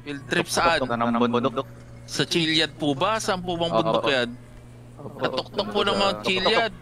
Field trip saan? Ng bundok. Sa Chiliad po ba? Saan po bang bundok yan? Katuktok po ng Mount Chiliad.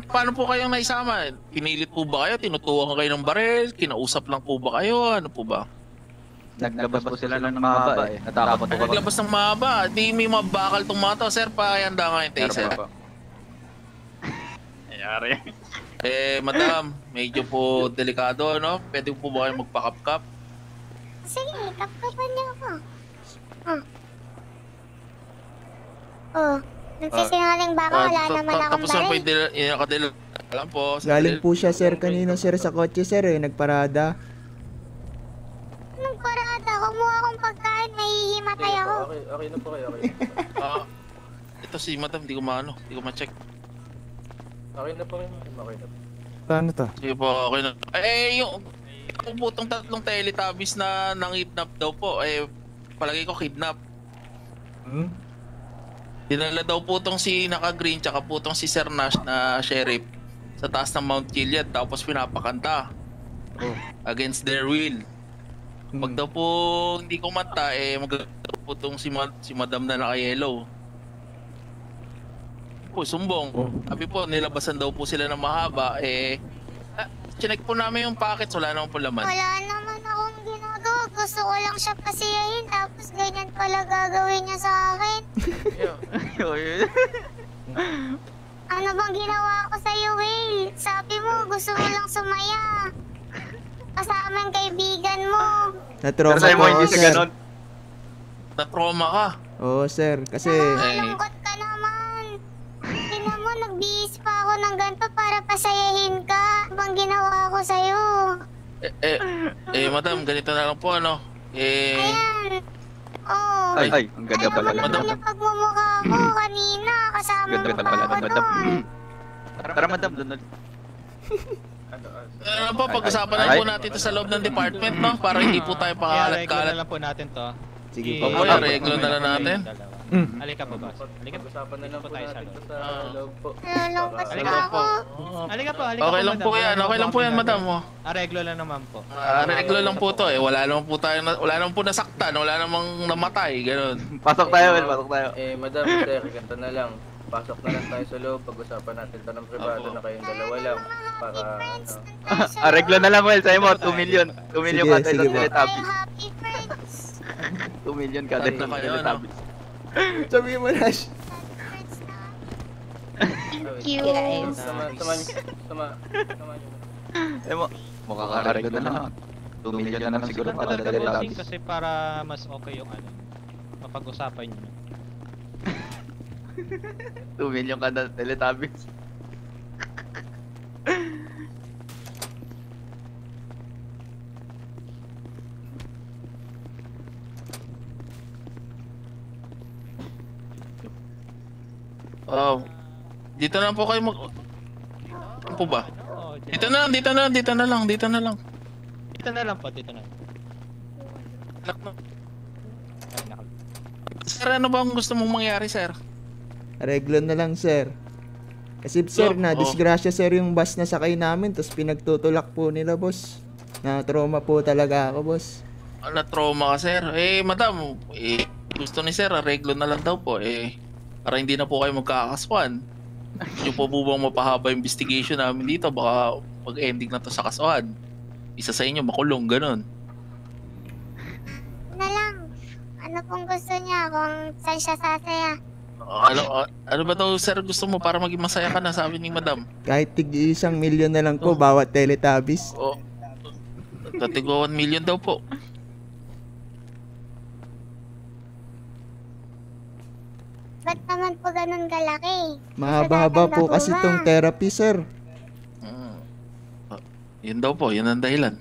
Paano po kayong naisama? Pinilit po ba kayo? Tinutuwa kayo ng baril? Kinausap lang po ba kayo? Ano po ba? Naglabas po sila ng mahaba eh. Natakot po kami. Naglabas ng mahaba? Di may mabakal tong mga to. Sir, pakihanda nga yung taser. Nangyari. Madam, medyo po delikado, no? Pwede po ba kayo magpakapkap? Sige, kapkapan niyo ako. Nagsisingaling ba ako? Wala naman akong Tapos na po baril. yung nakadila. Alam po. Galing po siya sir kanina sir sa kotse sir eh, nagparada. Anong parada? Kumuha akong pagkain, mahihimatay ako. Okay na po kayo, okay. Ito si madam, hindi ko maano, hindi ko ma-check. Okay na po kayo, okay na po. Paano to? Sige po, okay na. Yung putong tatlong Teletubbies na nang-kidnap daw po, palagay ko kidnap. Dinala daw po tong si naka-green tsaka po tong si Sir Nash na sheriff sa taas ng Mount Chiliad tapos pinapakanta against their will. Pag daw po hindi kumanta, magagawa po tong si madam na naka-yellow. Po, sumbong. Sabi po, nilabasan daw po sila ng mahaba, chinek po namin yung packets, wala naman po laman. Wala naman akong ginagawa. Gusto ko lang siya pasiyahin, tapos ganyan pala gagawin niya sa akin. Ano bang ginawa ko sa'yo, Will? Sabi mo, gusto mo lang sumaya. Kasama ang kaibigan mo. Na-trauma Pero po hindi ako siya sir. ganon. Na-trauma ka. Oo sir, kasi Nakakalungkot ka naman. Tingnan mo, nagbihis pa ako ng ganito para pasayahin ka. Ano bang ginawa ko sa'yo? Madam, ganito na lang po, ano? Ayan. Oh. Ay, ang ganda pala. Ano bang pagmumukha ko kanina? Kasama Ganda mo pa pala, ako madam. doon. Tara madam, doon. Ano po, pag-usapan na po natin ito sa loob ng department, no? Para hindi po tayo Reglo pakalat-kalat. na lang po natin to. sige po. Reglo na lang natin. Halika po, boss. Halika po. Pag-usapan na lang po tayo sa natin loob. ito sa loob po. Nalulungkot Halika na po. ako. Halika po, Okay lang po yan, okay lang po yan, madam. Reglo lang naman po. Reglo lang po to, wala naman po nasaktan, wala namang namatay, gano'n. Pasok tayo, Will. Pasok tayo. Madam, sir, ganito na lang. Pasok na lang tayo sa loob. Pag-usapan natin ito ng privado na kayong dalawa lang. Para, Reglo na lang, Will. Sa'yo mo, 2 million. 2 million Sige, kada sige isang po. Teletubbies. Happy friends. 2 million kada Tatlo isang kayo, Teletubbies. Sabi mo Nash. Thank you. Sama. Sa'yo mo, makaka-reglo na lang. 2 million na lang siguro para sa Teletubbies. Kasi para mas okay yung ano, mapag-usapan nyo. 2 million kada Teletubbies. Dito na lang po kayo ano po ba? Dito na lang. Dito na lang po, dito na. Sir, ano ba ang gusto mong mangyari, sir? Reglo na lang sir. Kasi sir, disgrasya sir yung bus na sakay namin, tapos pinagtutulak po nila boss. Na-trauma po talaga ako boss. Na-trauma ka, sir? Madam, gusto ni sir, reglo na lang daw po, para hindi na po kayo magkakaswan. Yung po bang mapahaba yung investigation namin dito, baka pag-ending na to sa kasuhan. Isa sa inyo makulong, ganun. Na lang. Ano pong gusto niya kung saan siya sasaya? Ano ba daw, sir, gusto mo para maging masaya ka na, sabi ni madam? Kahit tig-1 million na lang po bawat Teletubbies. Tatigwa 1 million daw po. Ba't naman po ganun kalaki? Mahaba-haba po kasi tong therapy sir. Yun daw po, yun ang dahilan.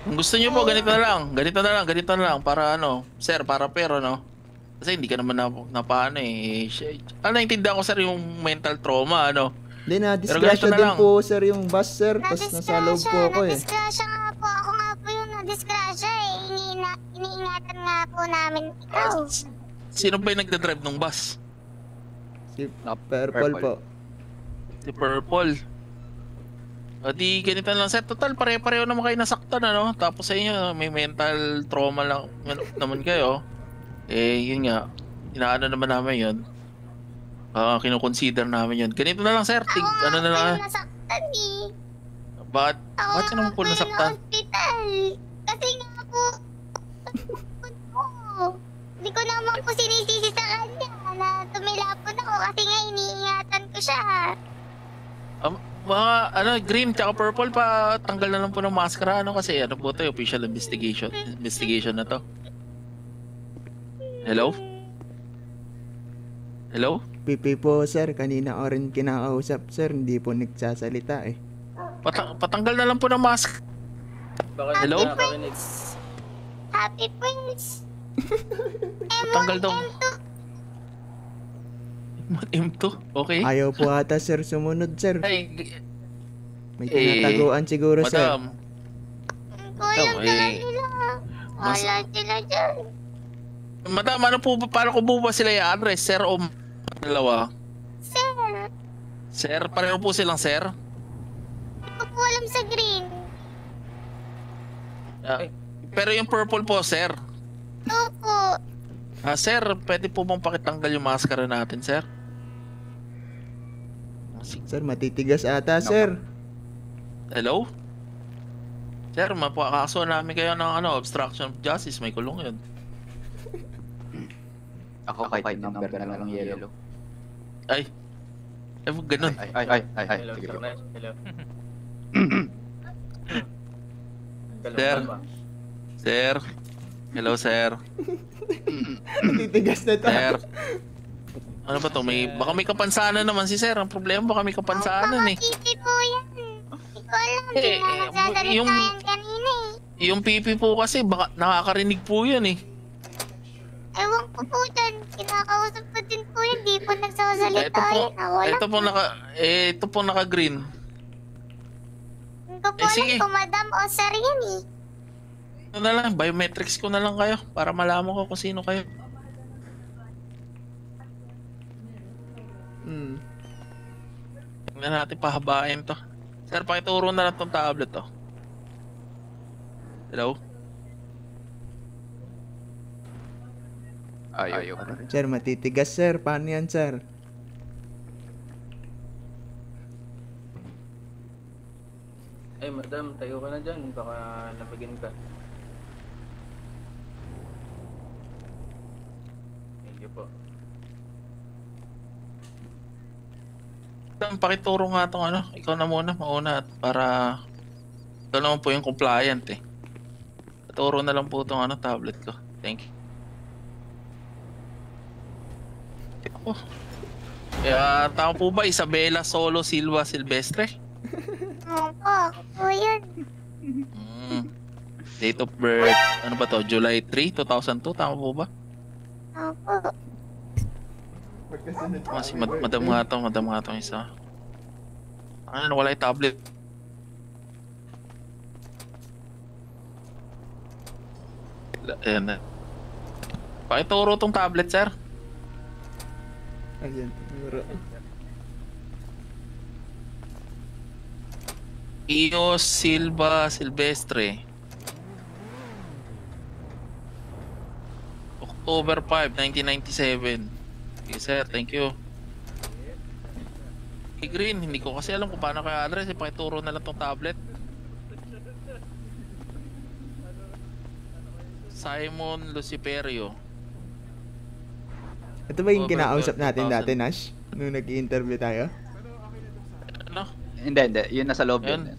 Kung gusto niyo po, ganito na lang, para ano, sir, para pero, no? Kasi hindi ka naman napaano naintindihan ko, sir, yung mental trauma, ano? Hindi na, Pero disgrasya ganito na din lang. po sir yung bus sir, tapos nasa loob po ako eh. Nadisgrasya nga po. Ako nga po yung nadisgrasya eh. Iniingatan nga po namin ikaw. Sino ba yung nagdadrive ng bus? Si Purple po. Si Purple. O di ganito na lang sir. Total pare-pareho naman kayo nasaktan ano. Tapos sa inyo may mental trauma lang naman kayo. Eh yun nga. Inaano naman namin yun. Kino-consider namin yun. Ganito na lang sir. Ako nga Ano na lang. po nasaktan eh. Bakit? Ako Bakit ka naman po yung nasaktan? hospital. Kasi nga po, hindi ko naman po sinisisi sa kanya na tumilapon ako kasi nga iniingatan ko siya. Mga green tsaka purple pa tanggal na lang po ng maskara ano kasi ano po to official investigation na to. Hello? Hello? Pipi po sir, kanina ko rin kinakausap sir, hindi po nagsasalita eh. Patanggal na lang po ng mask. Baka Hello? hindi nakakarinig. Happy Prince. Patanggal daw. M2? Okay. Ayaw po ata sir sumunod sir. Ay, May tinataguan siguro sir. madam. Kulang Madam, na eh, nila. mas- Wala sila dyan. Madam, ano po ba, paano ko po ba sila i-address? Sir o dalawa? Sir, Sir, pareho po silang sir? hindi ko po alam sa green. Pero yung purple po, sir. Opo. Sir, pwede po bang pakitanggal yung maskara natin, sir? Sir, matitigas ata sir. Hello? Sir, mapakaso namin kayo ng obstruction of justice. May kulong yun. Ako kahit yung number na lang yellow. Ay. Ganun. Ay. Hello, Sige. Sir Nash. Hello. Sir. Kalma ba? Sir. Hello, sir. Matitigas na to. Sir. Ano ba to? Baka may kapansanan naman si sir. Ang problema, baka may kapansanan eh. Makikiti po yan. Hindi ko alam. Hindi Eh, na nagsasalita yung- yan kanina eh. Yung pipi po kasi, baka nakakarinig po yan eh. Ewan ko po dyan. Kinakausap ko din po yan. Di po nagsasalita Ito po, yan. Wala ito po naka-green. Hindi ko po alam sige. kung madam o sir yan eh. Ano na lang, biometrics ko na lang kayo para malaman ko kung sino kayo. Tingnan natin pahabain to. Sir, pakituro na lang tong tablet to. Hello? Ayaw. Sir, matitigas sir. Paano yan sir? Ay, madam, tayo ka na dyan. Baka napagin ka. Thank you po. Pakituro nga tong ikaw na muna, mauna at para ikaw naman po yung compliant eh. Paturo na lang po tong tablet ko. Thank you. Ako. Kaya tama po ba Isabela Solo Silva Silvestre? Opo, ako po yun. Date of birth, ano ba to? July 3, 2002, tama po ba? Opo. Si madam nga to isa. Ano, wala yung tablet. Ayan na. Pakituro tong tablet, sir. Ayan. Io Silva Silvestre. October 5, 1997. Okay, sir. Thank you. Hey, Green, hindi ko kasi alam kung paano kaya address. Pakituro na lang tong tablet. Simon Luciferio. Ito ba yung Over kinausap natin 30,000. dati, Nash? Nung nag-i-interview tayo? Ano? Hindi. Yun nasa loob Ayun. yun.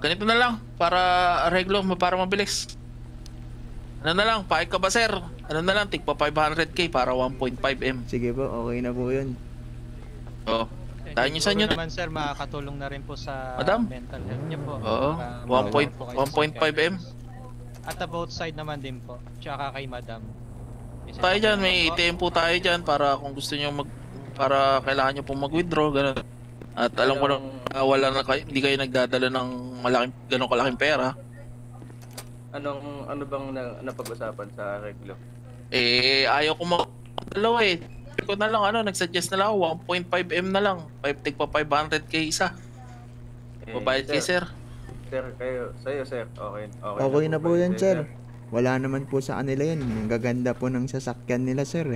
Ganito na lang para reglo, para mabilis. Ano na lang, paik ka ba sir? Ano na lang, tigpa 500k para 1.5M. Sige po, okay na po yun. Oo. Tayo nyo sa inyo. naman sir, makakatulong na rin po sa Madam? mental health niyo po. Oo. Para 1.5 po kayo sa 1.5M. At about side naman din po. Tsaka kay madam. Isa Tayo pa dyan, po. may ATM po tayo dyan para kung gusto nyo para kailangan nyo pong mag-withdraw, gano'n. At alam ko na wala na kayo, hindi kayo nagdadala ng ganong kalaking pera. Ano bang napag-usapan sa reglo? Ayaw ko dalawa eh. Sabi ko na lang nagsuggest na lang ako 1.5M na lang. Tigpa 500k isa. Babayad kay sir. Sir, kayo, sa'yo, sir. Okay na po yan, sir. Wala naman po sa kanila yan. Ang gaganda po ng sasakyan nila, sir.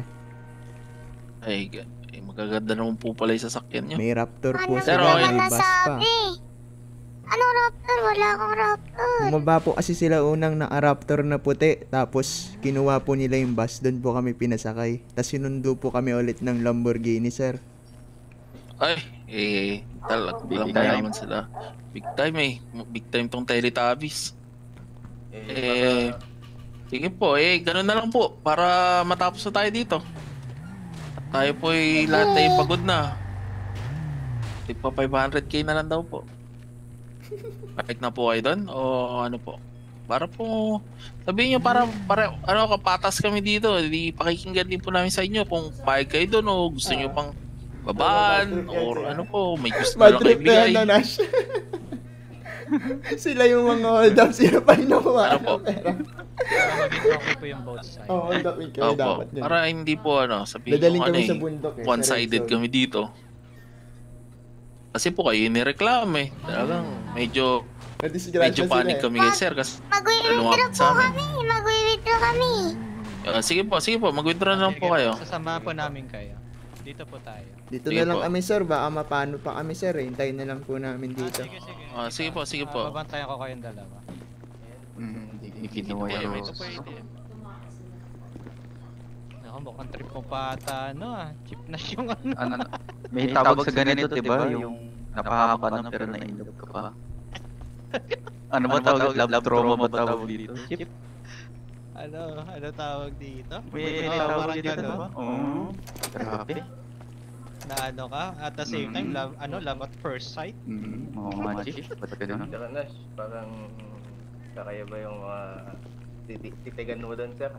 Ay, magaganda naman po pala yung sasakyan nyo. May Raptor po Ano Sir, sila, okay. may bus pa. Anong Raptor? Wala akong Raptor. Bumaba po kasi sila unang naka-Raptor na puti. Tapos kinuha po nila yung bus. Doon po kami pinasakay. Tapos sinundo po kami ulit ng Lamborghini, sir. Ay, talagang mayaman sila. Big time eh. Big time tong Teletubbies. Sige po, ganun na lang po. Para matapos na tayo dito. Tayo po lahat ay pagod na. Tigpa 500k na lang daw po. Balik na po kayo doon? O ano po? Para po, sabihin nyo para kapatas kami dito. Di pakikinggan din po namin sa inyo kung payag kayo doon o gusto nyo pang babaan or ano po, may gusto nyo lang kayo Madrip na yan, bigay. Nash. Sila yung mga hold up. Sila pa yung nakuha Ano po? ng pera. Para maging okay po yung both side. Oo, hold upin kayo Opo, dapat yun. para hindi po sabihin Dadaling ko kami sa bundok one-sided sa kami dito. Kasi po kayo nireklamo eh. Talagang medyo Na-disgrasya panic sila kami kay sir kasi Mag-withdraw lumapit po sa amin. kami. Mag-withdraw kami. Sige po, mag-withdraw na lang po kayo. Sasamahan po namin kayo. Dito po tayo. Dito Sige na lang po. kami, sir. Baka mapano pa kami, sir. Hintayin na lang po namin dito. Sige. Sige po. Babantayan ko kayong dalawa. Hindi kinuha Pwede, yung ito pwede. Ako, mukhang trip mo pa ata, chip na yung ano. May tawag sa ganito, diba? Yung napahama ka na pero na-inlove ka pa. Ano ba tawag? Love trauma ba tawag dito? Chip? Ano tawag dito? May parang tawag dito, ganun. diba? Oo. Grabe. Na ano ka, at the same time, love at first sight. Mga magic. Ba't ganun? Saka Nash, parang kakaya ba yung mga titigan mo doon, sir?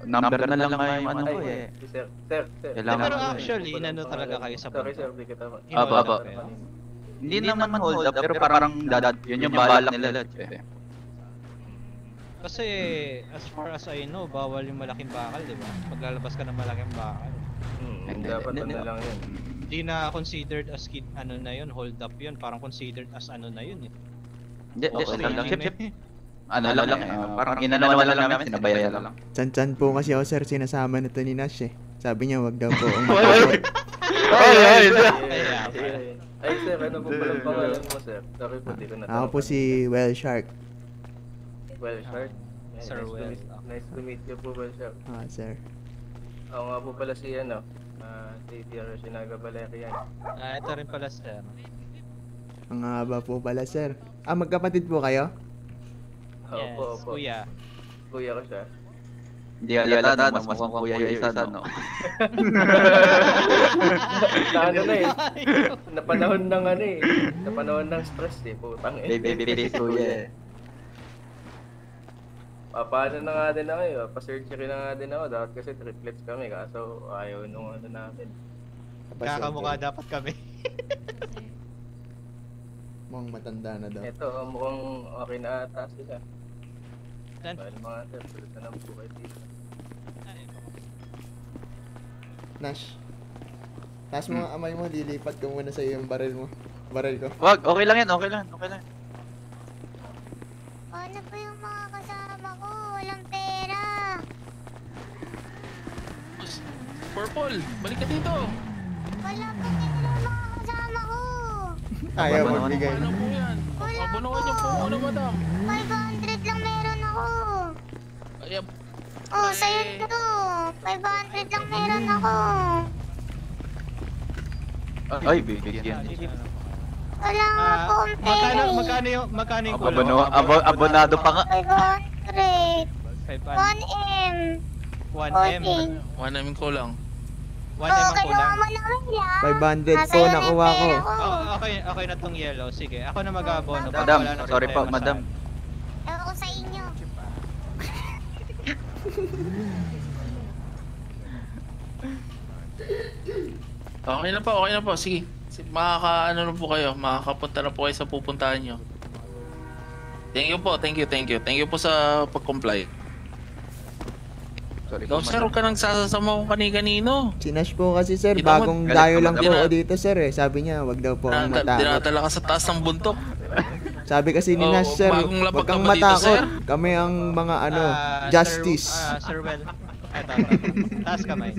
Number na lang nga yung ano ko eh. Sir. Kailangan Pero ko eh. actually, inano talaga kayo sa Sorry, bundok. sir, di kita Aba. Hindi naman hold up, pero parang yun yung balak nila. Kasi, as far as I know, bawal yung malaking bakal, di ba? Paglalabas ka ng malaking bakal. Dapat ano lang yun. Hindi na considered as ano na yun, hold up yun. Parang considered as ano na yun eh. Hindi, Okay lang. lang Chip. Ano lang eh. Parang inanawa lang namin, sinabayan lang. Chan-chan po kasi ako, sir. Sinasama na to ni Nash eh. Sabi niya, wag daw po akong Ay, sir, ano po palang pangalan mo, sir? Sorry po, di ko na Ako po si Well Shark. Well, sir. Sir Well. Nice to meet you po, Well, sir. Sir. Ako nga po pala si si Tierra Shinaga Valerian. Ito rin pala sir. Ang haba po pala, sir. Magkapatid po kayo? Yes, Opo. kuya. Kuya ko siya. Hindi alata, mas mukhang kuya yung isa, no? Na ano na eh. Napanahon ng napanahon ng stress eh. Putang eh. Baby kuya eh. Paano na nga din ako eh. Pa-surgery na nga din ako. Dapat kasi triplets kami. Kaso ayaw nung ano namin. Kakamukha dapat kami. Mukhang matanda na daw. Ito, mukhang okay na ata sila. Yan. Bali mga sir, sulit na lang po kayo dito. Nash. Taas mo ang kamay mo, lilipat ko muna sa iyo yung baril mo. Baril ko. Wag, okay lang yan, okay lang. Paano po yung mga kasama ko? Walang pera. Purple, balik ka dito. Wala po pera mga kasama ko. Ayaw magbigay. Ano po yan? Abunuhan niyo po muna, madam. 500 lang meron ako. Ayan. Oh, sa'yo to. 500 lang meron ako. Ay, bigyan. Wala nga po akong pera eh. Magkano yung kulang? Abonado pa nga. 500. 500. 1M. 1M. Okay. Wala namin kulang. 1M Oo, ang kinuha kulang. mo na kaya. 500 Nasa po iyo na nakuha yung ko. pera ko. Okay na tong yellow. Sige, ako na mag-abono. Madam, Wala na sorry po, problema madam. Ewan ko sa inyo. Okay na po. Sige. Makaka-ano na po kayo. Makakapunta na po kayo sa pupuntahan nyo. Thank you po. Thank you po sa pag-comply. Sorry Ikaw, po, sir, huwag ka nang sasasama kung kani-kanino. Si Nash po kasi sir, Kita mo, bagong galit dayo naman lang po din. ako dito sir eh. Sabi niya, wag daw po akong matakot. Dinadala ka sa taas ng buntok. Sabi kasi ni Oh, Nash sir, bagong lapag wag kang ka ba dito, matakot. sir? Kami ang mga ano, Ah, justice. Sir Well. Eto. Taas kamay.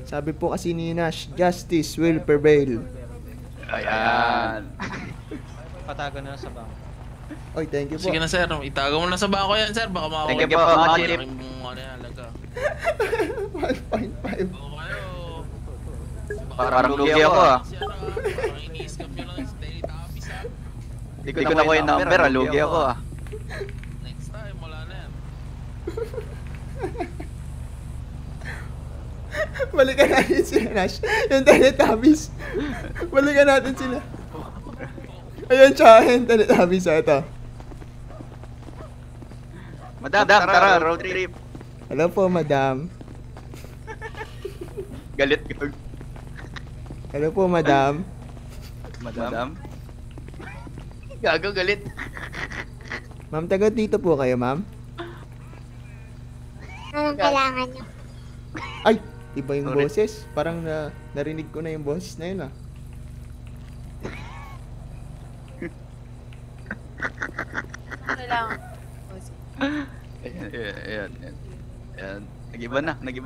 Sabi po kasi ni Nash, justice will prevail. Ayan. Patago na lang sa bangko. Oy, thank you po. Sige na, sir. Itago mo na sa bako yan, sir. Baka makawala. Thank you po, mga chip. Malaking ano yan, alaga. 1.5. Oo kayo. Parang lugi ako ah. Si ano, parang ini-scam nyo lang sa Teletubbies, ah. Hindi ko na yung number, lugi ako ah. Next time, wala na yan. Balikan natin sila Nash. Yung Teletubbies. Balikan natin sila. Ayan siya, yung Teletubbies. Ito. Madam, tara, road trip. Hello po, madam. Galit ko. Hello po, madam. Madam? Gago, galit. Ma'am, taga dito po kayo, ma'am? Anong kailangan nyo? Ay, iba yung Sorry. boses. Parang narinig ko na yung boses na yun ah. Kailangan. Ayan. Nag-iba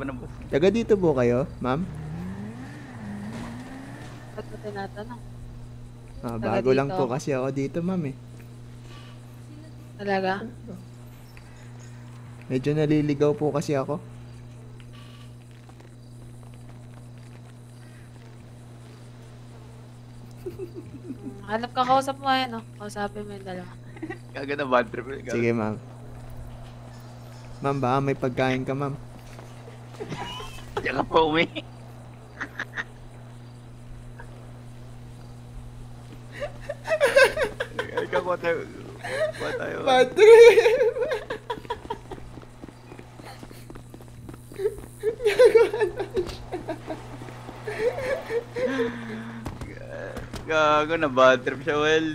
na boss. Taga dito po kayo, ma'am? Ba't mo tinatanong? Ah, Taga bago lang dito. po kasi ako dito, ma'am eh. Talaga? Medyo naliligaw po kasi ako. Hanap ka, kausap mo yan, no? Kausapin mo yung dalawa. Gago na bad trip. Sige, ma'am. Ma'am, baka may pagkain ka, ma'am. Diyan ka pa umi. Ikaw ko tayo. Bad trip! Gago na bad trip siya, well.